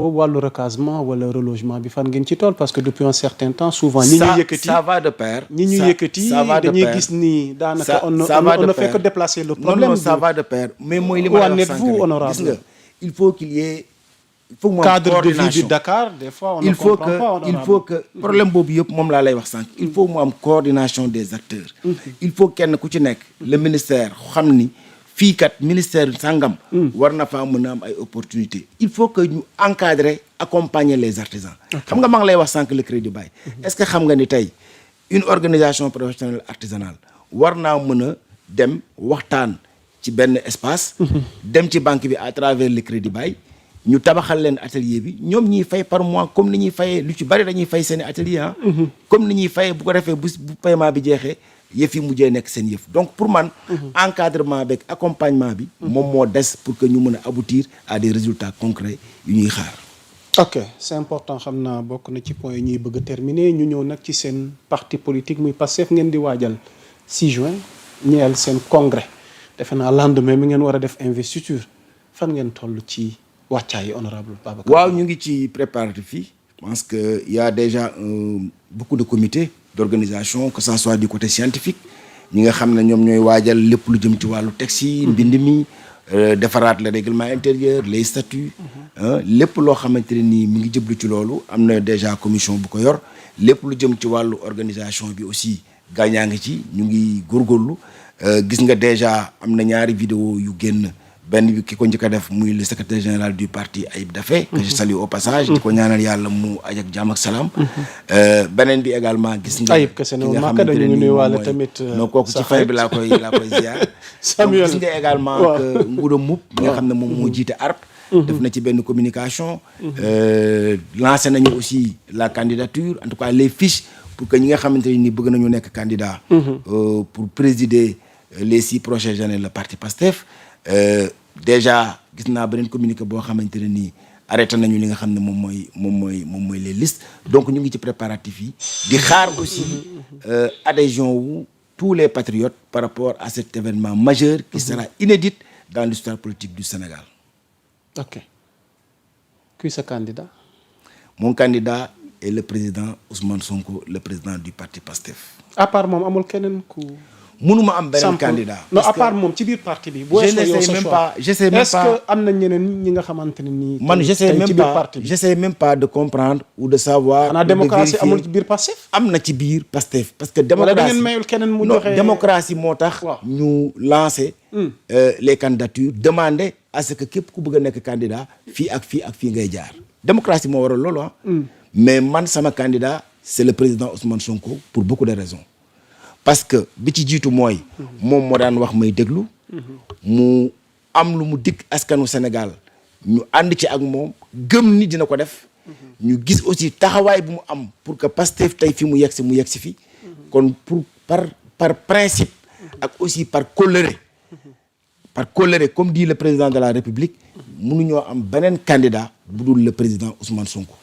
wàllu recasement wala relogement bi fan ngeen ci tool parce que depuis un certain temps souvent ñi ñuy yëkkati ça va de pair. ñi ñuy yëkkati dañuy gis ni daanaka on ne fait que déplacer le problème. Non, ça va de pair mais mooy li ma la wax sànq rek gis nga il faut qu'il y ait cadre de vie du Dakar des fois on ne comprend pas. il faut que problème boobu yëpp moom laa lay wax sànq il faut mu am coordination des acteurs. il faut kenn ku ci nekk le ministère xam ni fii kat ministère sangam. war na faa mën a am ay opportunités. il faut que ñu encadrer accompagner les artisans. xam nga maa ngi lay wax sànq le crédit bail. est-ce que xam nga ni tey une organisation professionnelle artisanale war naa mën a dem waxtaan ci benn espace. dem ci banque bi à travers le crédit bail. ñu tabaxal leen atelier bi ñoom ñuy fay par mois comme ni ñuy fayee lu ci bari dañuy fay seen atelier ah. comme ni ñuy fayee bu ko defee bu paiement bi jeexee yëf yi mujjee nekk seen yëf donc pour man. encadrement beeg accompagnement bi. moom moo des pour que ñu mën a aboutir à des résultats concrets yu ñuy xaar. ok c'est important xam naa bokk na ci point yi ñuy bëgg a terminer ñu ñëw nag ci seen parti politique muy Pastef ngeen di waajal 6 juin ñeel seen congrès defe naa lendemain mi ngeen war a def investiture fan ngeen toll ci. wàccaay honorable Babacar. waaw ñu ngi ci préparatifs yi je pense que y a déjà beaucoup de comités d'organisation que ça soit du côté scientifique ñi nga xam ne ñoom ñooy waajal lépp lu jëm ci wàllu texte yi mbind mi defaraat le règlement intérieur les statuts lépp loo xamante ne nii mi ngi jëblu ci loolu am na déjà commission bu ko yor lépp lu jëm ci wàllu organisation bi aussi gaañaa ngi ci ñu ngi góorgóorlu gis nga déjà am na ñaari vidéo yu génn benn bi ki ko njëkk a def muy le secrétaire général du parti Ayib Daffé que je salue au passage di ko ñaanal yàlla mu aj ak jàmm ak salaam beneen bi également gis nga Ayib kese ne Makka dañu nuyuwaale tamit non kooku ci fin bi laa koy ziar Samuel gis nga également que Ngouda Mboup mi nga xam ne moom moo jiite ARP def na ci benn communication lancé nañu aussi la candidature en tout cas les fiches pour que ñi nga xamante ni bëgg nañu nekk candidat pour présider les 6 prochaines années le parti PASTEF déjà gis naa beneen communiqué boo xamante ne nii arrêté nañu li nga xam ne moom mooy les listes donc ñu ngi ci préparatifs yi di xaar aussi adhésion wu tous les patriotes par rapport à cet événement majeur qui sera inédit dans l'histoire politique du Sénégal. Ok. Qui est ce candidat? Mon candidat est le président Ousmane Sonko, le président du parti PASTEF. À part moom amul keneen ku. mënuma am beneen candidat. non à part moom ci biir parti bi. je n'essaie même pas est-ce que am na ñeneen ñi nga xamante ne nii. man j'essaie même pas de comprendre ou de savoir. xanaa démocratie amul ci biir Pastef. am na ci biir Pastef parce que. démocratie wala da ngeen mayul keneen mu joxe. démocratie moo tax. ñu lancer. les candidatures demander à ce que képp ku bëgg a nekk candidat fii ak fii ngay jaar. démocratie moo waral loolu ah. mais man sama candidat c'est le président Ousmane Sonko pour beaucoup de raisons. parce que bi ci jiitu mooy moom moo daan wax may déglu mu am lu mu dikk askanu Sénégal ñu ànd ci ak moom gëm ni dina ko def ñu gis aussi taxawaay bu mu am pour que Pastef tey fi mu yegsi fi kon pour par principe ak aussi par colère comme dit le président de la République mënuñoo am beneen candidat bu dul le président Ousmane Sonko.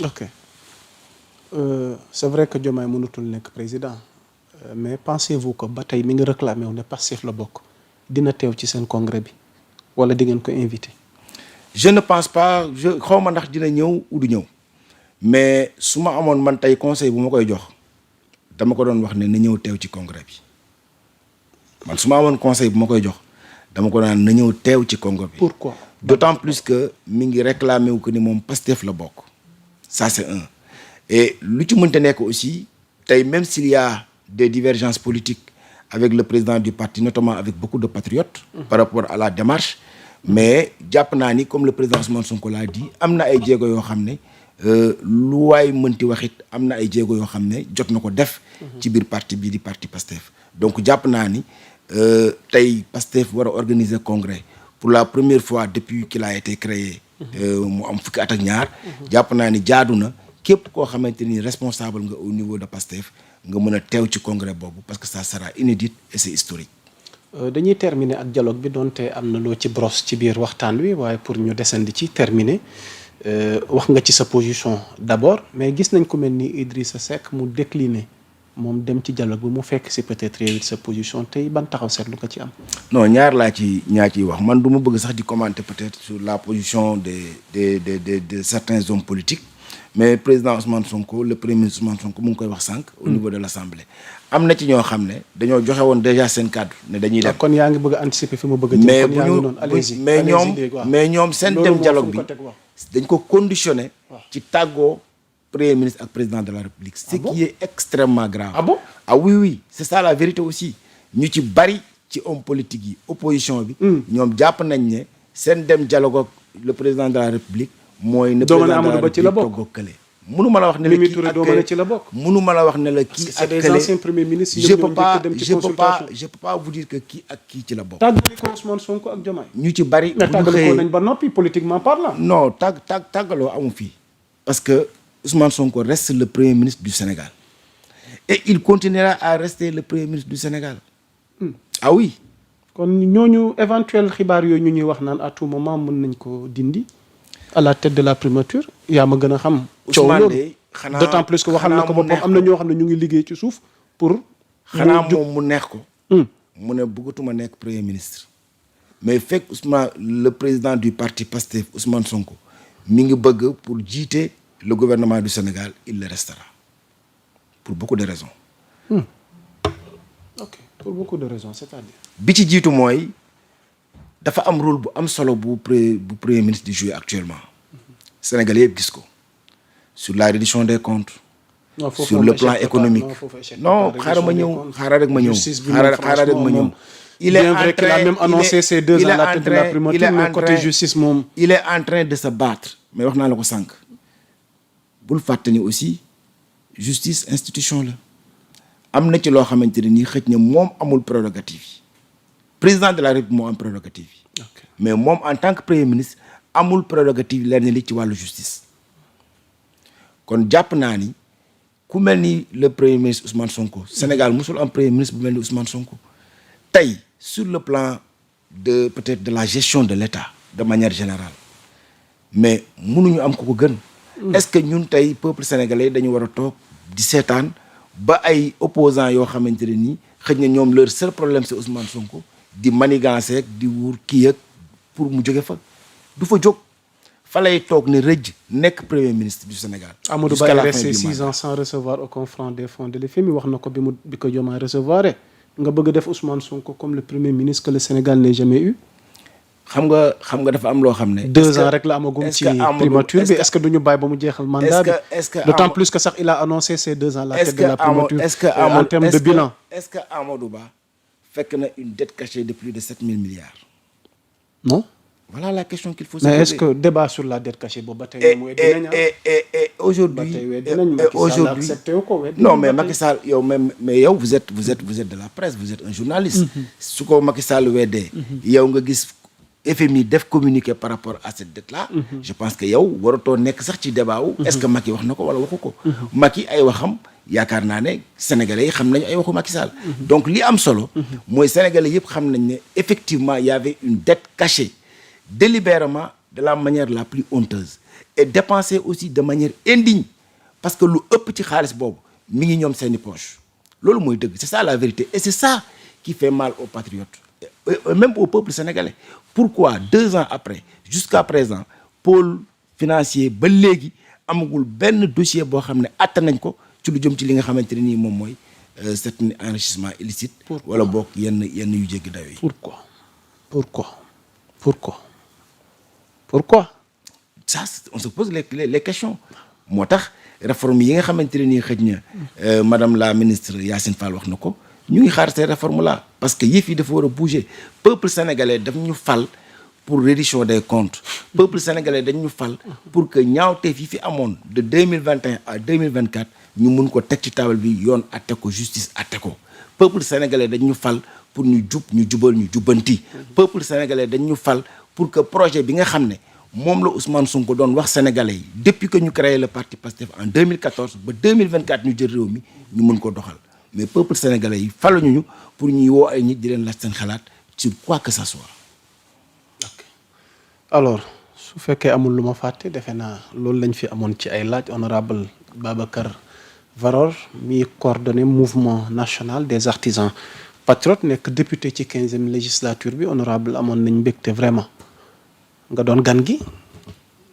ok c'est vrai que Diomaye mënutul nekk président. mais pensez-vous que ba tey mi ngi réclamé wu ne Pastef la bokk dina teew ci seen congrès bi wala di ngeen ko invité. je ne pense pas xaw ma ndax dina ñëw ou du ñëw mais su ma amoon man tey conseil bu ma koy jox dama ko doon wax ne na ñëw teew ci congrès bi man su ma amoon conseil bu ma koy jox dama ko daan na ñëw teew ci congrès bi. pourquoi d'autant plus que mi ngi réclamé wu que ni moom Pastef la bokk ça c'est un et lu ci mënta nekk aussi tey même s'il y a des divergences politiques avec le président du parti notamment avec beaucoup de patriotes par rapport à la démarche mais jàpp naa ni comme le président Ousmane Sonko l'a dit am na ay jéego yoo xam ne lu waay mënti waxit am na ay jéego yoo xam ne jot na ko def ci biir parti bii di parti Pastef donc jàpp naa ni tey Pastef war a organiser congrès pour la première fois depuis qu'il a été créé mu am fukki at ak ñaar jàpp naa ni jaadu na képp koo xamante ni responsable nga au niveau de Pastef nga mën a teew ci congrès boobu parce que ça sera inédit et c'est historique. dañuy terminer ak dialogue bi donte am na loo ci brosse ci biir waxtaan wi waaye pour ñu desandi ci terminer wax nga ci sa position d'abord mais gis nañ ko mel ni Idrissa Seck mu décliner moom dem ci dialogue bi mu fekk si peut-être yow it sa position tey ban taxaw seetlu ko ci am. non ñaar laa ci ciy wax man du ma bëgg sax di commenter peut-être sur la position de certains hommes politiques mais président Ousmane Sonko le premier ministre Ousmane Sonko mu ngi koy wax sànq. au niveau de l'Assemblée. am na ci ñoo xam ne dañoo joxe woon déjà seen cadre ne dañuy dem. kon yaa ngi bëgg a anticiper fi mu bëgg a jëm. mais kon yaa ngi noonu allez-y mais ñoom seen dem dialogue bi dañ ko conditionné ci tàggoo premier ministre ak président de la République. ce qui est extrêmement grave. ah bon ah oui c'est ça la vérité aussi ñu ci bari ci homme politique yi opposition bi. ñoom jàpp nañ ne seen dem dialogue ak le président de la République. mooy ne président de la République toggoo kële. mënuma la wax ne la kii ak ci la bokk. mënuma la wax ne la kii ak kële. des anciens premiers ministres je peux pas vous dire que kii ak kii ci la bokk. tàggali ko Ousmane Sonko ak Diomaye. ñu ci bari bu ñu tàggali xëyee ko nañ ba noppi politiquement parlant. non tàggaloo amu fii. parce que Ousmane Sonko reste le premier ministre du Sénégal et il continuera à rester le premier ministre du Sénégal. ah oui. kon ñooñu éventuel xibaar yooyu ñu ñuy wax naan à tout moment mën nañ ko dindi. à la tête de la primature yaa ma gën a xam. coow loolu d'autant plus que waxal na ko boppam am na ñoo xam ne ñu ngi liggéey ci suuf pour. xanaa moom mu neex ko. mu ne bëggatuma nekk premier ministre. mais fekk Ousmane le président du parti Pastef Ousmane Sonko mi ngi bëgg pour jiite le gouvernement du Sénégal il le restera pour beaucoup de raisons. ok pour beaucoup de raisons c'est-à-dire. bi ci jiitu mooy. dafa am rôle bu am solo bu premier ministre di jouer actuellement Sénégalais yëpp gis ko sur la reddition des comptes. sur le plan économique. non xaaral rek ma ñëw. il est bien vrai qu'il a même annoncé ces 2 ans à la tête de la primature mais côté justice moom. il est en train de se battre mais wax naa la ko sànq bul fàtte ni aussi justice institution la am na ci loo xamante ne nii xëj na moom amul prérogative yi. président de la République moo am prérogative yi. mais moom en tant que premier ministre amul prérogative lenn li ci wàllu justice. kon jàpp naa ni ku mel ni le premier ministre Ousmane Sonko Sénégal musul am premier ministre bu mel ni Ousmane Sonko tey sur le plan de peut-être de la gestion de l'État de manière générale mais mënuñu am ko gën. est-ce que ñun tey peuple sénégalais dañu war a toog di seetaan ba ay opposants yoo xamante ne nii xëj na ñoom leur seul problème c'est Ousmane Sonko. di manigancer di wuur kii ak pour mu jóge fa du fa jóg fa lay toog ne rëj nekk premier ministre du Sénégal. Amadou Ba est resté 6 ans sans recevoir aucun franc des fonds de l'FMI wax na ko bi ko Diomaye recevoir nga bëgg def Ousmane Sonko comme le premier ministre que le Sénégal n'ait jamais eu. xam nga dafa am loo xam ne. 2 ans rek la amagum ci primature bi est-ce que duñu bàyyi ba mu jeexal mandat bi. d'autant plus que sax il a annoncé ces 2 ans la tête de la primature. en termes de bilan. est-ce que Amadou Ba fekk na une dette cachée de plus de 7 000 milliards. non. voilà la question qu'il faut se poser. mais est-ce que débat sur la dette cachée boobu ba tey moom et aujourd'hui non mais Macky Sall yow mais yow vous êtes de la presse vous êtes un journaliste. su ko Macky Sall weddee. yow nga gis FMI def communiqué par rapport à cette dette là. je pense que yow waratoo nekk sax ci débat wu. est-ce que Macky wax na ko wala waxu ko. Macky ay waxam. yaakaar naa ne sénégalais yi xam nañu ay waxu Macky Sall. donc li am solo. mooy sénégalais yëpp xam nañ ne effectivement il y avait une dette cachée délibérément de la manière la plus honteuse et dépensée aussi de manière indigne parce que lu ëpp ci xaalis boobu mi ngi ñoom seeni poche loolu mooy dëgg c'est ça la vérité et c'est ça qui fait mal aux patriotes et même au peuple sénégalais. pourquoi 2 ans après jusqu'à présent pôle financier ba léegi amagul benn dossier boo xam ne atte nañ ko. ci lu jëm ci li nga xamante ne nii moom mooy cet enrichissement illicite. wala boog yenn yu jéggi dayo yi. pourquoi. ça on se pose les questions. moo tax réforme yi nga xamante ne nii xëj na madame la ministre Yacine Fall wax na ko ñu ngi xaar ces réformes là parce que yëf yi dafa war a bouger peuple sénégalais daf ñu fal pour reddition des comptes peuple sénégalais dañ ñu fal pour que ñaawteef yi fi amoon de 2021 à 2024 ñu mun ko teg ci table bi yoon atte ko justice atte ko peuple sénégalais dañ ñu fal pour ñu jubal ñu jubbanti peuple sénégalais dañ ñu fal pour que projet bi nga xam ne moom la Ousmane Sonko doon wax sénégalais yi depuis que ñu créé le parti Pastef en 2014 ba 2024 ñu jël réew mi ñu mun ko doxal mais peuple sénégalais yi faluñu ñu pour ñuy woo ay nit di leen laaj seen xalaat sur quoi que ça soit. alors su fekkee amul lu ma fàtte defe naa loolu lañ fi amoon ci ay laaj honorable Babacar Varor mi coordonné mouvement national des artisans patriotes nekk député ci 15e législature bi honorable amoon nañ mbégte vraiment nga doon gan gi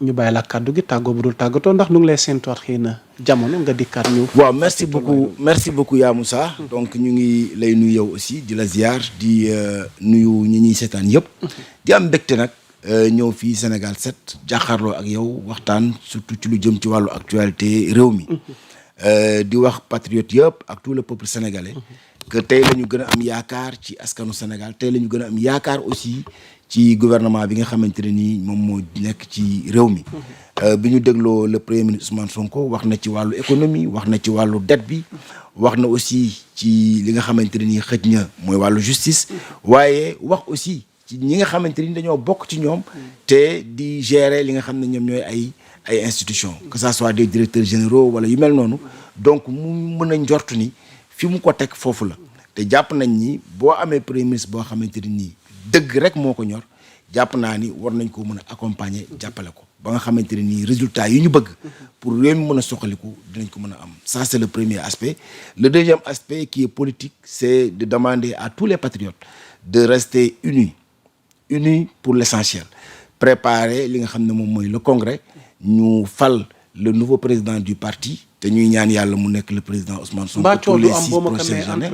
ñu bàyyi la kàddu gi tàggoo bu dul tàggatoo ndax nu ngi lay séentuwaat xëy na jamono nga dikkaat ñu. waaw merci beaucoup yaa Moussa. donc ñu ngi lay nuyu yow aussi di la ziar di nuyu ñi ñuy seetaan yëpp. di am mbégte nag ñëw fii Sénégal 7 jàkkaarloo ak yow waxtaan surtout ci lu jëm ci wàllu actualité réew mi. di wax patriote yëpp ak tout le peuple sénégalais. que tey la ñu gën a am yaakaar ci askanu Sénégal tey la ñu gën a am yaakaar aussi ci gouvernement bi nga xamante ne nii moom moo nekk ci réew mi. bi ñu dégloo le premier ministre Ousmane Sonko wax na ci wàllu économie wax na ci wàllu dette bi wax na aussi ci li nga xamante ne nii xëj na mooy wàllu justice waaye wax aussi ci ñi nga xamante ni dañoo bokk ci ñoom te di gérer li nga xam ne ñoom ñooy ay institutions que ça soit des directeurs généraux wala yu mel noonu donc mu mën a njort ni fi mu ko teg foofu la te jàpp nañ ni boo amee premier ministre boo xamante ni nii dëgg rek moo ko ñor jàpp naa ni war nañ ko mën a accompagner jàppale ko ba nga xamante ne nii résultat yi ñu bëgg pour réew mi mën a soxaliku dinañ ko mën a am ça c'est le premier aspect. Le deuxième aspect qui est politique c'est de demander à tous les patriotes de rester unis pour l'essentiel préparer li nga xam ne moom mooy le congrès ñu fal le nouveau président du parti te ñuy ñaan yàlla mu nekk le président Ousmane Sonko pour les 6 prochaines années.